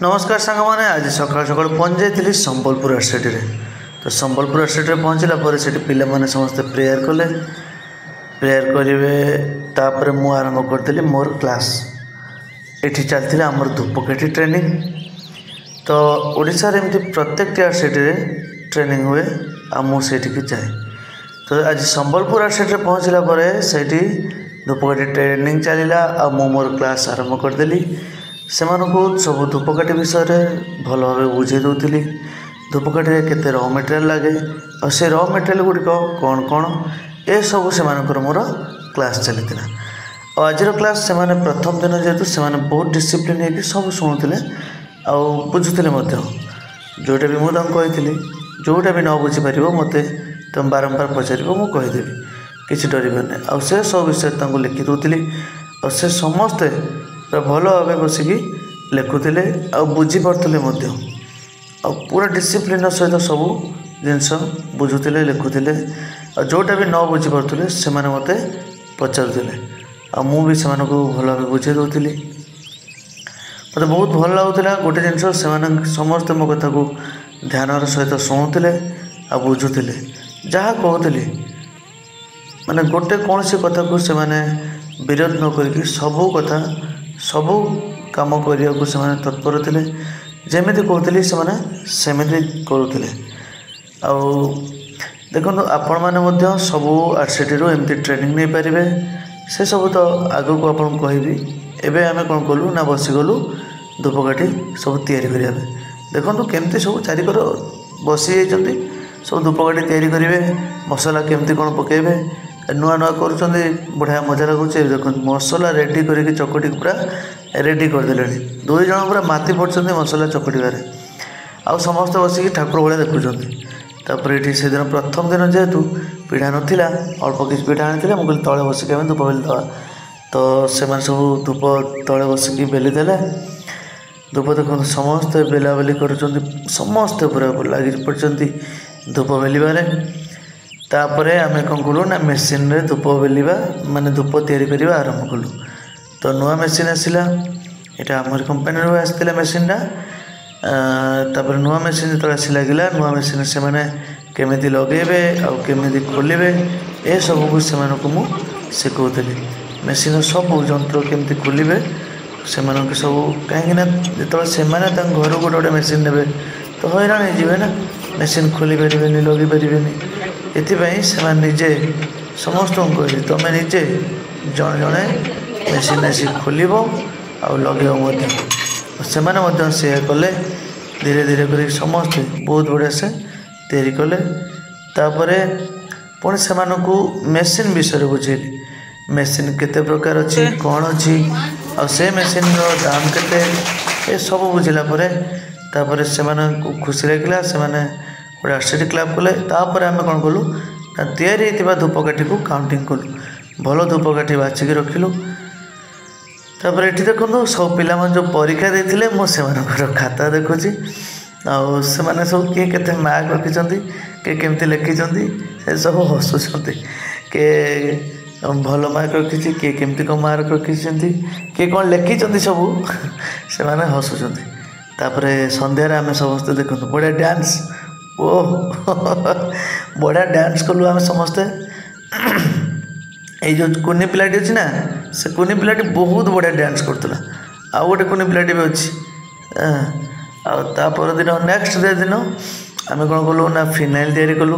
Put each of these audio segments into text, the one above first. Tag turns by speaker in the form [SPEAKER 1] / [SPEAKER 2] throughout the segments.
[SPEAKER 1] नमस्कार सांग मैंने आज सकाल सकाल पहुँच जाइली संबलपुर आरसीटी रे। तो संबलपुर आरसीटी पहुँचला से पिला माने समस्ते प्रेयर कले। प्रेयर करेंगे तापर मु आरंभ करदेली मोर क्लास। ये चलती आमर धूपकाठी ट्रेनिंग। तो ओडिशा रे एमती प्रत्येक आरसीटी रे ट्रेनिंग हुए आ मुझे जाए। तो आज संबलपुर आरसीटी पहुँचला से धूपकाठी ट्रेनिंग चलला आ मोर क्लास आरंभ करदेली। से सब धूपकाठी विषय में भल भाव बुझे दूसरी। धूपकाठी केते रॉ मटेरियल लगे और से रॉ मटेरियल गुड़िक कौन कौन ए सब से मोर क्लास चली। और आज क्लास से प्रथम दिन जेहेतु से बहुत डिसिप्लिन है सब शुणुते आ बुझुते जोटा भी मुझे कही जोटा भी न बुझीपार मत तुम बारंबार पचार मुझे कहीदेवी किसी डरबार नहीं। आ से सब विषय लिखि दूसरी और से समस्ते भल भाव बसिकी लिखुले आ बुझीपारे पूरा डिसिप्लिन सहित सब जिनस बुझुले लिखुले। और जोटा भी न बुझीपारे से मत पचारुले आ मुझे से भल भाव बुझे दूसरी। मत बहुत भल लगुला गोटे जिनस से समस्ते मो कथा को ध्यान सहित शुणुले आ बुझुले जहाँ कहते माने गोटे कौन सी कथा को से विरोध न करी सबू कथा सबू कम करने को तत्पर थे। जमी कहते सेमती करुले। देखो आपण मैंने सबू आरसीटी रू एमती ट्रेनिंग नहीं पारे से सब तो आगू को आपन कहबी। एबे आमे कौन कलु ना बसीगलु धूपकाठी सब तैयारी करने। देखो केमती सब चारिकर बसी जाती सब धूपकाठी तैयारी करेंगे। मसला केमती कौन पकेबे नुआ नुआ कर बढ़िया मजा लगुच। देख मसला रेडी करके चकटी पूरा रेडी करदे। दुई जन पूरा माती पड़ते मसला चकटार आ समस्त बसिक ठाकुर भाया देखुं। ये से दिन प्रथम दिन जेहेतु पीढ़ा नाला अल्प किसी पीढ़ा आनी मुझे तले बसिक आम धूप बेली दवा। तो से सब धूप तले बसिक बेलीदे। धूप देखो समस्ते बेला बेली कर समस्ते पूरा लगी पड़ते धूप बेलबारे। तापर आम कौन कलु ना मेसीन रे धूप बेलिबा माने धूप तैयारी करवा आरंभ कलु। तो नुआ मेसीन आसला यहाँ आमर कंपानी आसाला मेसीनटा। तापर नुआ मेसीन जो आसी लगे नुआ मेसीन से मैंने केमी लगेबे आमी खोलेबे ए सब को से शिखुली। मेसीन सब जंत्र केमती खोलेबे से सब कहीं जो से घर गोटे गोटे मेसीन ने तो हैरान हो ना मेसीन खोली पारे लगे पारे। ये निजे समस्त कह तुम निजे जड़े जड़े मेसीन आसी खोल लगे से कले धीरे धीरे कर समस्ते बहुत बढ़िया से तैयारी कले। तापर पुणी से मेसीन विषय बुझेली मेसीन केते प्रकार अच्छी कौन अच्छी आ से मेसीन दाम केते ये सब बुझला तापर से खुशी लगे से गोटे आरसीटी क्लब कले। तापर आम कौन कलु ना तैयारी होता धूपकाठी को काउंटिंग कलु भल धूपकाठी बाछिक रखिलु। तापर ये देखो सब पिला जो परीक्षा देते मुझे खाता देखुची आने सब किए के मार्क रखी किए केमती लिखी सब हसुँच किए भल मार्क रखी किए केमती कौन मार्क रखी किए कौन लिखी सब से हसुँच। तापर सन्धार आम समस्ते देखो बढ़िया डांस ओ बढ़िया डांस कलु आम समस्ते। ये जो कुनी पिलाटी अच्छी ना से कुनी पिलाटी बहुत बढ़िया डांस करता। आउ गोटे कुनी पिलाटी भी अच्छी। आपर दिन नेक्स्ट डे दिन आम कौन कलु ना फिनाइल तैयारी कलु।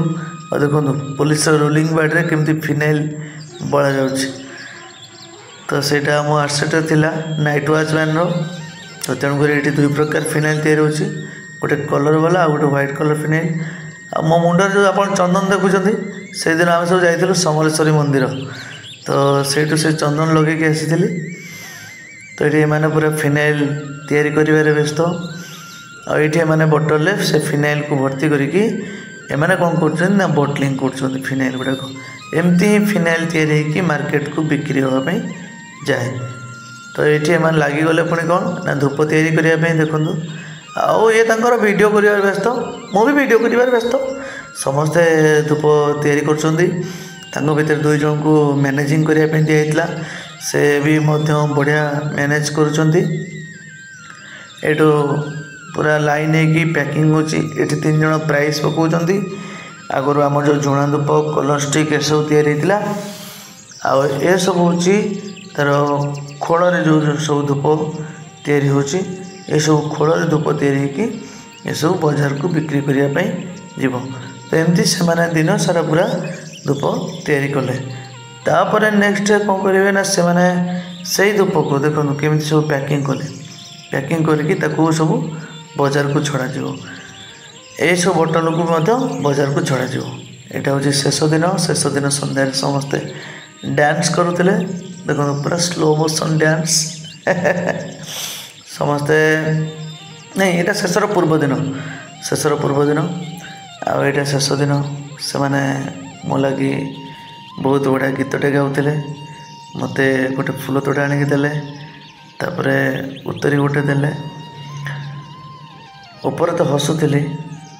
[SPEAKER 1] और देखो पुलिस रोलिंग बाड्रे केमती फिनाइल बड़ा जाऊँगी। तो सहीटा आम आरसीटी थिला नाइट वाचमैन रो। तो तेणुक ये दुई प्रकार फिनाइल तैयारी होची गोटे कलर वाला आ गोटे व्हाइट कलर फिनाइल। आ मो मुंडर जो आप चंदन देखुं से दिन आम सब जाइलु समलेश्वरी मंदिर। तो सेठू से चंदन लगे आसी। तो ये मैंने पूरा फिनाइल तैयारी कर व्यस्त आईटी मैंने बोतल से फिनाइल को भर्ती करके एमाने कौन कर बोटलिंग कर फिनाइल गुड़ाक एमती ही फिनाइल तैयारी मार्केट को बिक्री होगापी जाए। तो ये मैंने लगिगले पुणी कौन ना धूप तैयारी करने देखूँ आउ ये वीडियो कर व्यस्त मु भी वीडियो कर व्यस्त समस्ते धूप तैयारी कर दुई जन को मैनेजिंग करने दिखाई से भी बढ़िया मैनेज कर। एठू पूरा लाइन है पैकिंग होची। एठी 3 जण प्राइस पकाउछंती। आगु आम जो झुणा धूप कलर स्टिक ए सब तैयारी होता। आ ए सब होची तार खोल जो सब धूप तैयारी होची। ए सब खोल धूप तैयारी की ए सब बाजार को बिक्री करने जीव। तो एमती से दिन सारा पूरा धूप तैयारी कले। तापर नेक्स्ट कौन करेंगे ना से धूप को देखो केमी सब पैकिंग कले। पैकिंग करके सब बाजार को छड़ा जीव। ए सब बोतल को बाजार को छड़ा जीव। यहाँ हूँ शेष दिन सन्धार समस्ते डांस करुले। देखो पूरा स्लो मोशन डांस समस्ते नहीं यहाँ शेषर पूर्व दिन आईटा शेष दिन से मो लगी बहुत बड़ा गीतटे गाँव मत गोटे फूल तोड़ा आणिक देले। तापर उत्तरी गोटे देले। ऊपर तो हसुली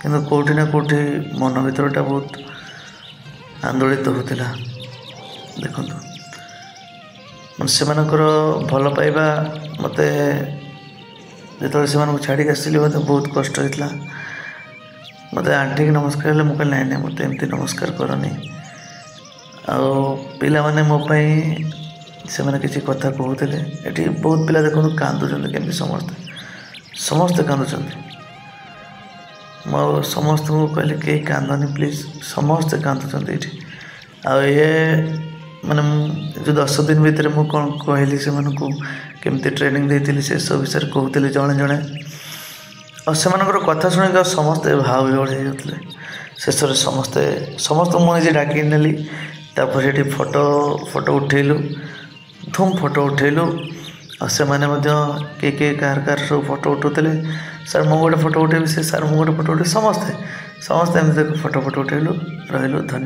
[SPEAKER 1] कि कौटी ना कौटी मन भरटा बहुत आंदोलित होता। देखु से भल पाइबा मत जो से छाड़ी आसली मत बहुत कष्ट होता। मत आंटी नमस्कार हेल्ले मुझे नाई ना मत एमती नमस्कार करनी। आला मैंने मोपाई से किसी कथा कहते ये बहुत पिला देखो कांदुंट केमी समस्ते कांदुंट। मो समस्त को कहली कहीं कांदनी प्लीज समस्ते कांदुंट ये माने जो 10 दिन भितर मुझे कौन कहली से केमती ट्रेनिंग देती से सब विषय कहते जड़े जड़े और से कथा शुणिक समस्ते भाव विहल हो जाते। शेष समस्त मुझे डाक नेली। तापर ये फोटो उठेलु धूम फोटो उठेलु और से किए कार सब फोटो उठुले। सर मु गोटे फोटो उठेबी से सर मु गोटे फोटो उठे समस्ते एमती फोटो उठेलु रही। धन्यवाद।